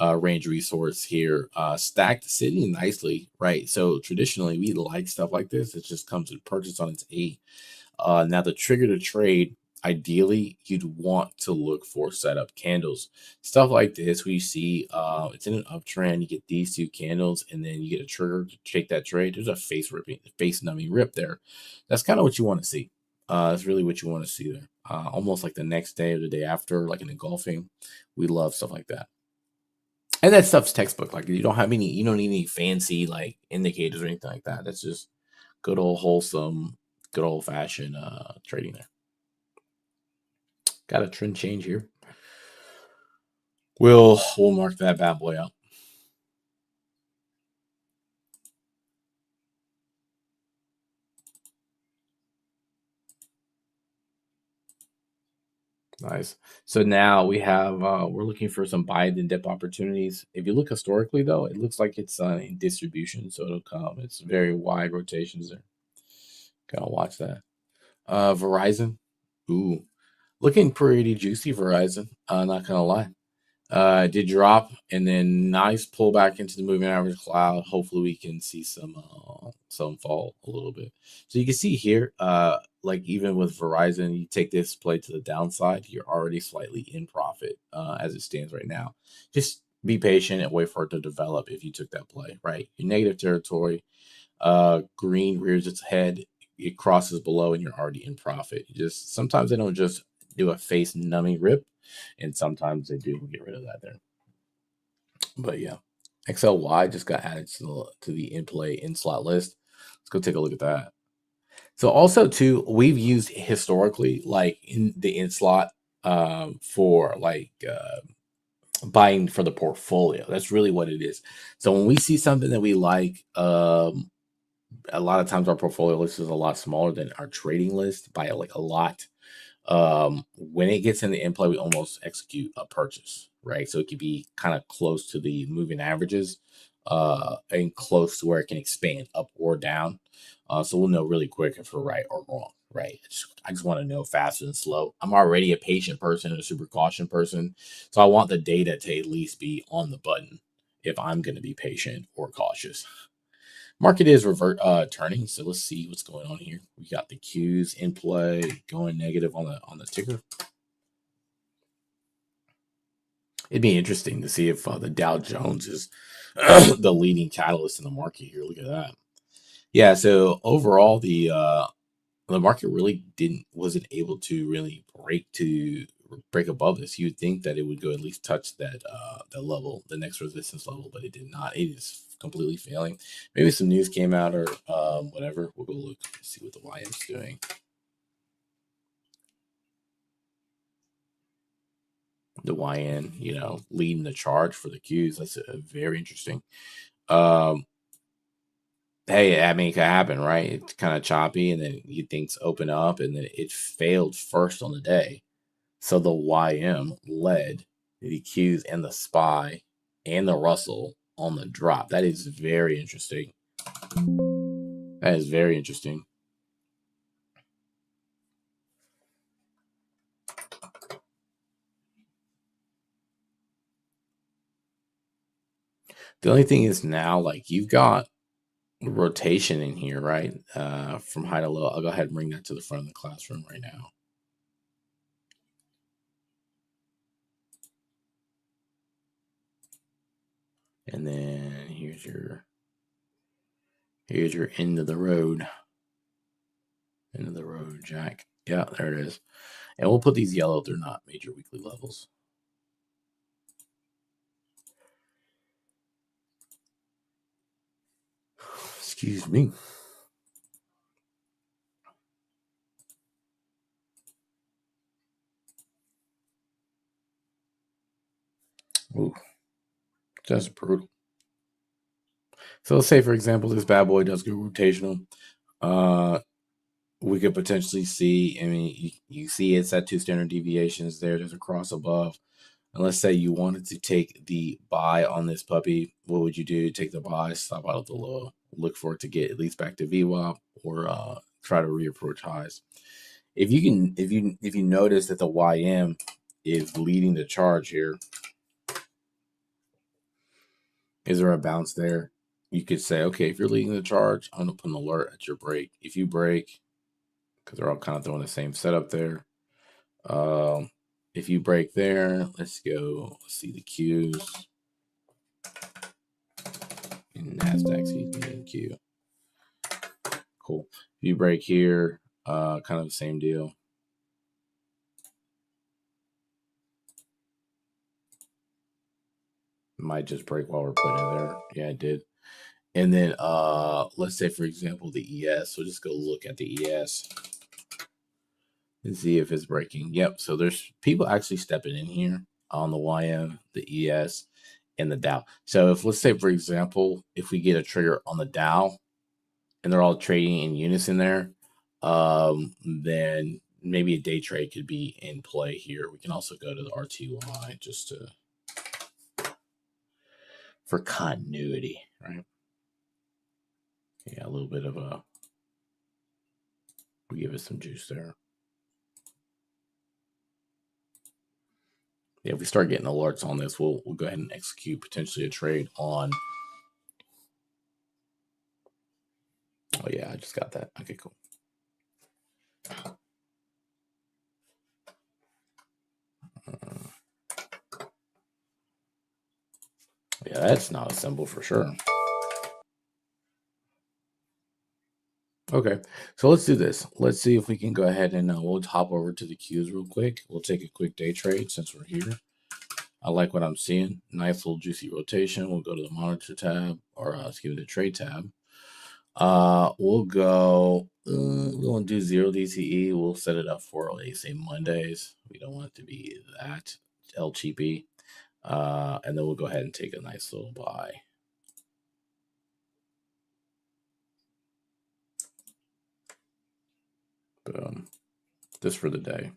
Range resource here, stacked sitting nicely, right? So traditionally we like stuff like this. It just comes with purchase on its A. Now the trigger to trade, ideally you'd want to look for setup candles, stuff like this. We see it's in an uptrend. You get these two candles, and then you get a trigger to take that trade. There's a face numbing rip there. That's kind of what you want to see. That's really what you want to see there. Almost like the next day or the day after, like in engulfing. We love stuff like that. And that stuff's textbook. Like you don't need any fancy like indicators or anything like that. That's just good old wholesome, good old fashioned trading there. Got a trend change here. We'll mark that bad boy out. Nice. So now we have we're looking for some buy and dip opportunities. If you look historically though, it looks like it's in distribution, so it'll come. It's very wide rotations there. Gotta watch that. Verizon. Ooh. Looking pretty juicy, Verizon. Not gonna lie. Did drop and then nice pullback into the moving average cloud. Hopefully we can see some fall a little bit. So you can see here, like even with Verizon, you take this play to the downside, you're already slightly in profit as it stands right now. Just be patient and wait for it to develop if you took that play, right? Your negative territory, green rears its head, it crosses below and you're already in profit. Just sometimes they don't just do a face numbing rip, and sometimes they do get rid of that there. But yeah, XLY just got added to the in play in slot list. Let's go take a look at that. So also too, we've used historically like in the in slot for like buying for the portfolio. That's really what it is. So when we see something that we like, a lot of times our portfolio list is a lot smaller than our trading list by like a lot. When it gets into in play, we almost execute a purchase, right? So it could be kind of close to the moving averages, and close to where it can expand up or down. So we'll know really quick if we're right or wrong, right? I just want to know fast and slow. I'm already a patient person and a super caution person, so I want the data to at least be on the button if I'm going to be patient or cautious. Market is turning, so let's see what's going on here. We got the Qs in play, going negative on the ticker. It'd be interesting to see if the Dow Jones is the leading catalyst in the market here. Look at that. Yeah, so overall the market really wasn't able to really break above this. You would think that it would go at least touch that level, the next resistance level, but it did not. It is completely failing. Maybe some news came out or whatever. We'll go look and see what the YM's doing. The YN, leading the charge for the Qs. That's very interesting. Hey, I mean, it could happen, right? It's kind of choppy, and then things open up, and then it failed first on the day. So the YM led the Qs and the SPY and the Russell on the drop. That is very interesting. That is very interesting. The only thing is now, like, you've got rotation in here, right? From high to low. I'll go ahead and bring that to the front of the classroom right now. And then here's your end of the road. End of the road, Jack. Yeah, there it is. And we'll put these yellow. They're not major weekly levels. Excuse me. Ooh, that's brutal. So let's say, for example, this bad boy does go rotational. We could potentially see, I mean, you see it's at 2 standard deviations there. There's a cross above. And let's say you wanted to take the buy on this puppy. What would you do? Take the buy, stop out of the low, look for it to get at least back to VWAP, or try to reapproach highs. If you notice that the YM is leading the charge here, is there a bounce there? You could say, okay, if you're leading the charge, I'm gonna put an alert at your break. If you break, because they're all kind of throwing the same setup there. If you break there, let's go see the Qs. And NASDAQ, excuse me, and Q. Cool. If you break here, kind of the same deal. Might just break while we're putting it there. Yeah, it did. And then let's say, for example, the ES. So just go look at the ES and see if it's breaking. Yep. So there's people actually stepping in here on the YM, the ES, and the Dow. So if, let's say, for example, if we get a trigger on the Dow and they're all trading in unison there, then maybe a day trade could be in play here. We can also go to the RTY just for continuity, right? Yeah, a little bit of we give it some juice there. Yeah, if we start getting alerts on this, we'll go ahead and execute potentially a trade on. Oh yeah, I just got that. Okay, cool. Yeah, that's not a symbol for sure. Okay, so let's do this. Let's see if we can go ahead and we'll hop over to the Qs real quick. We'll take a quick day trade since we're here. I like what I'm seeing. Nice little juicy rotation. We'll go to the monitor tab, or excuse me, the trade tab. We'll go. We'll do 0 DTE. We'll set it up for, like, say, Mondays. We don't want it to be that LCP. And then we'll go ahead and take a nice little buy. Boom. Just for the day.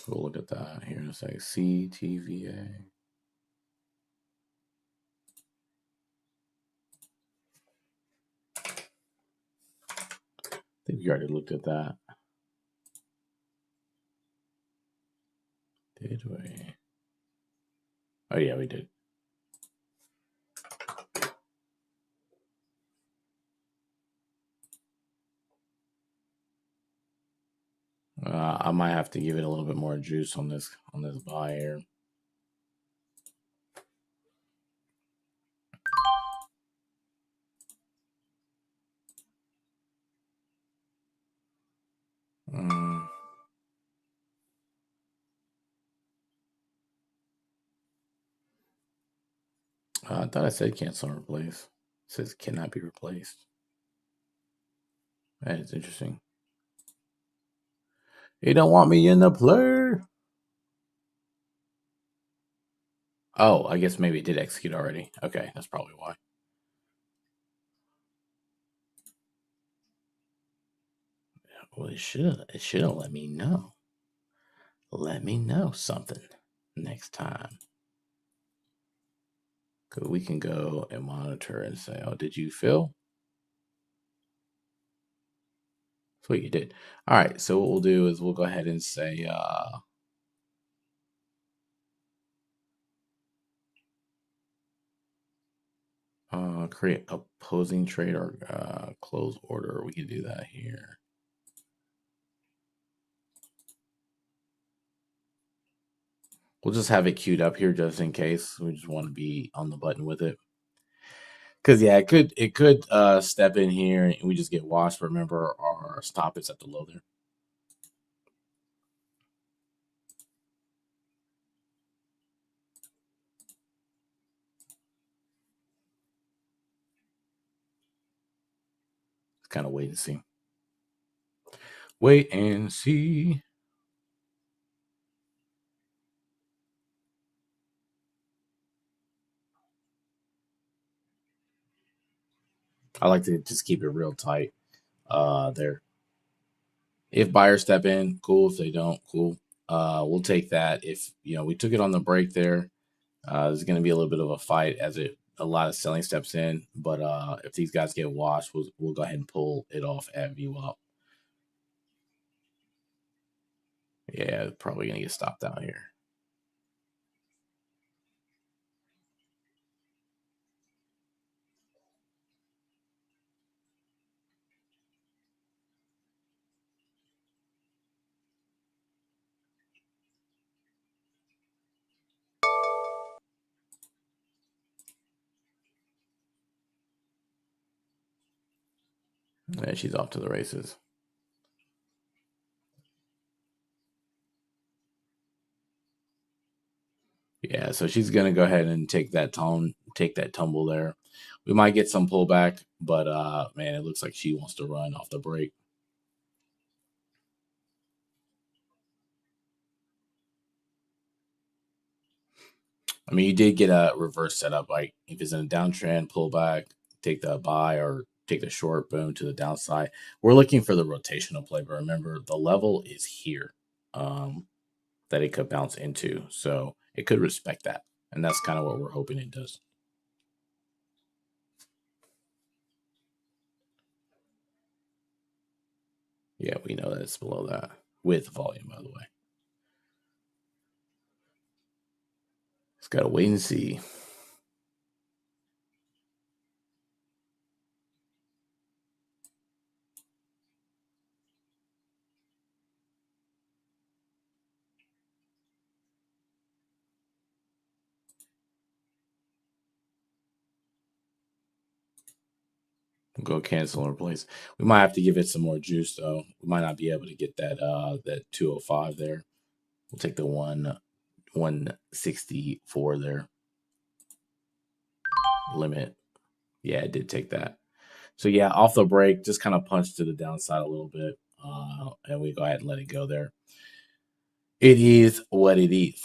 We'll look at that here in a second. CTVA. I think we already looked at that. Did we? Oh yeah, we did. I might have to give it a little bit more juice on this buy here. I thought I said cancel and replace. It says cannot be replaced. That is interesting. You don't want me in the player. Oh, I guess maybe it did execute already. Okay, that's probably why. Well, it should have let me know. Let me know something next time. Cause we can go and monitor and say, oh, did you fill? Sweet, you did. All right, so what we'll do is we'll go ahead and say create opposing trade or close order. We can do that here. We'll just have it queued up here just in case. We just want to be on the button with it. Cause yeah, it could step in here and we just get washed. Remember our stop is at the low there. Kind of wait and see. Wait and see. I like to just keep it real tight there. If buyers step in, cool. If they don't, cool. We'll take that. If we took it on the break there, there's going to be a little bit of a fight as a lot of selling steps in. But if these guys get washed, we'll go ahead and pull it off at VWAP. Yeah, probably going to get stopped out here. Yeah, she's off to the races. Yeah, so she's gonna go ahead and take that tumble there. We might get some pullback, but man, it looks like she wants to run off the break. I mean, you did get a reverse setup. Like if it's in a downtrend, pullback, take the buy or take the short, boom to the downside. We're looking for the rotational play, but remember the level is here that it could bounce into, so it could respect that, and that's kind of what we're hoping it does. Yeah, we know that it's below that with volume, by the way. Just gotta wait and see. Go cancel and replace. We might have to give it some more juice though. We might not be able to get that 205 there. We'll take the 164 there. Limit. Yeah, it did take that. So yeah, off the break, just kind of punched to the downside a little bit. And we go ahead and let it go there. It is what it is.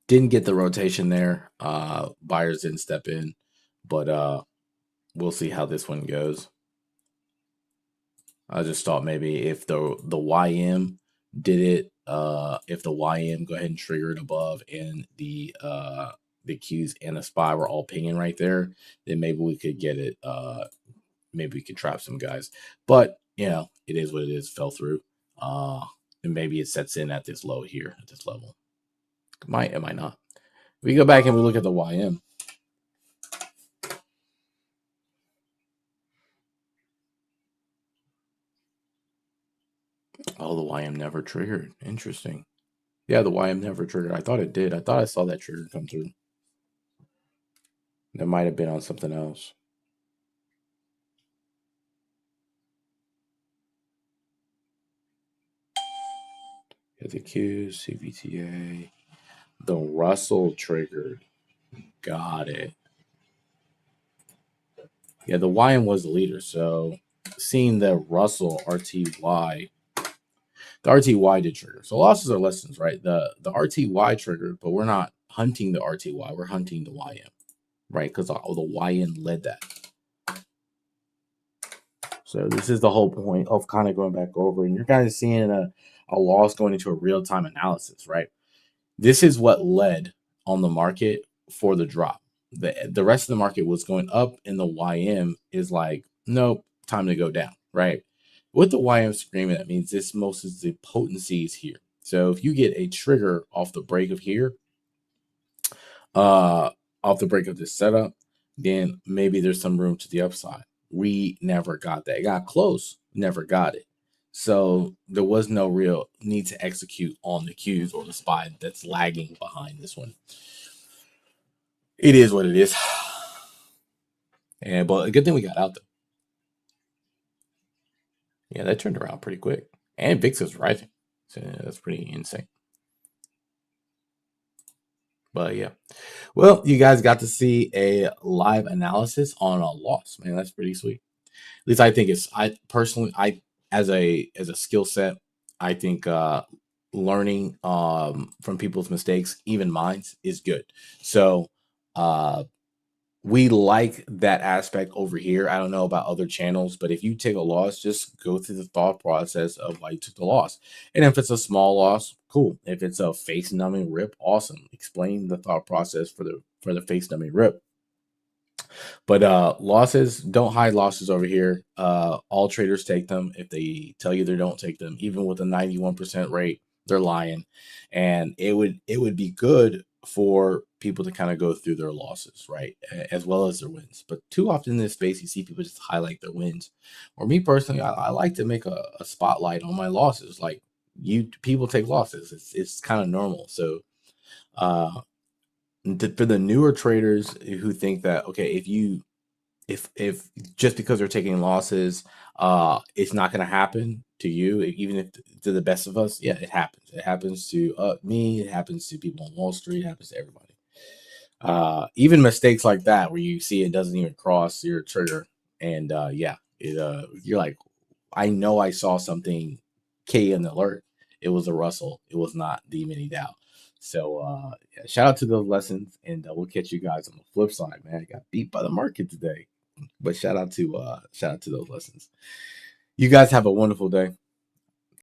Didn't get the rotation there. Buyers didn't step in, but we'll see how this one goes. I just thought maybe if the YM did it. If the YM go ahead and trigger it above and the Qs and the SPY were all pinging right there, then maybe we could get it. Maybe we could trap some guys. But you know, it is what it is. Fell through. And maybe it sets in at this low here at this level. It might not. If we go back and we look at the YM. Oh, the YM never triggered. Interesting. Yeah, the YM never triggered. I thought it did. I thought I saw that trigger come through. That might have been on something else. Yeah, the Qs, CVTA. The Russell triggered. Got it. Yeah, the YM was the leader. So seeing the Russell RTY, the RTY did trigger. So losses are lessons, right? The RTY triggered, but we're not hunting the RTY. We're hunting the YM, right? Because the YN led that. So this is the whole point of kind of going back over, and you're kind of seeing a loss going into a real-time analysis, right? This is what led on the market for the drop. The rest of the market was going up, and the YM is like, nope, time to go down, right? With the YM screaming, that means this most is the potency is here. So if you get a trigger off the break of here, off the break of this setup, then maybe there's some room to the upside. We never got that. It got close, never got it. So there was no real need to execute on the Qs or the SPY that's lagging behind this one. It is what it is. And but a good thing we got out though. Yeah, that turned around pretty quick. And VIX is rising. So that's pretty insane. But yeah. Well, you guys got to see a live analysis on a loss. Man, that's pretty sweet. At least I think it's I as a skill set, I think learning from people's mistakes, even mine, is good. So we like that aspect over here. I don't know about other channels, but if you take a loss, just go through the thought process of why you took the loss. And if it's a small loss, cool. If it's a face numbing rip, awesome. Explain the thought process for the face numbing rip. But losses, don't hide losses over here. All traders take them. If they tell you they don't take them, even with a 91% rate, they're lying. And it would be good for people to kind of go through their losses, right, as well as their wins. But too often in this space, you see people just highlight their wins. Or me personally, I like to make a spotlight on my losses. Like people take losses. It's kind of normal. So for the newer traders who think that, okay, if just because they're taking losses, it's not going to happen to you, even if to the best of us. Yeah, it happens. It happens to me. It happens to people on Wall Street. It happens to everybody. Even mistakes like that, where you see it doesn't even cross your trigger, and you're like, I know I saw something K in the alert. It was a Russell. It was not the mini Dow. So yeah, shout out to those lessons, and we'll catch you guys on the flip side, man. I got beat by the market today. But shout out to those lessons. You guys have a wonderful day.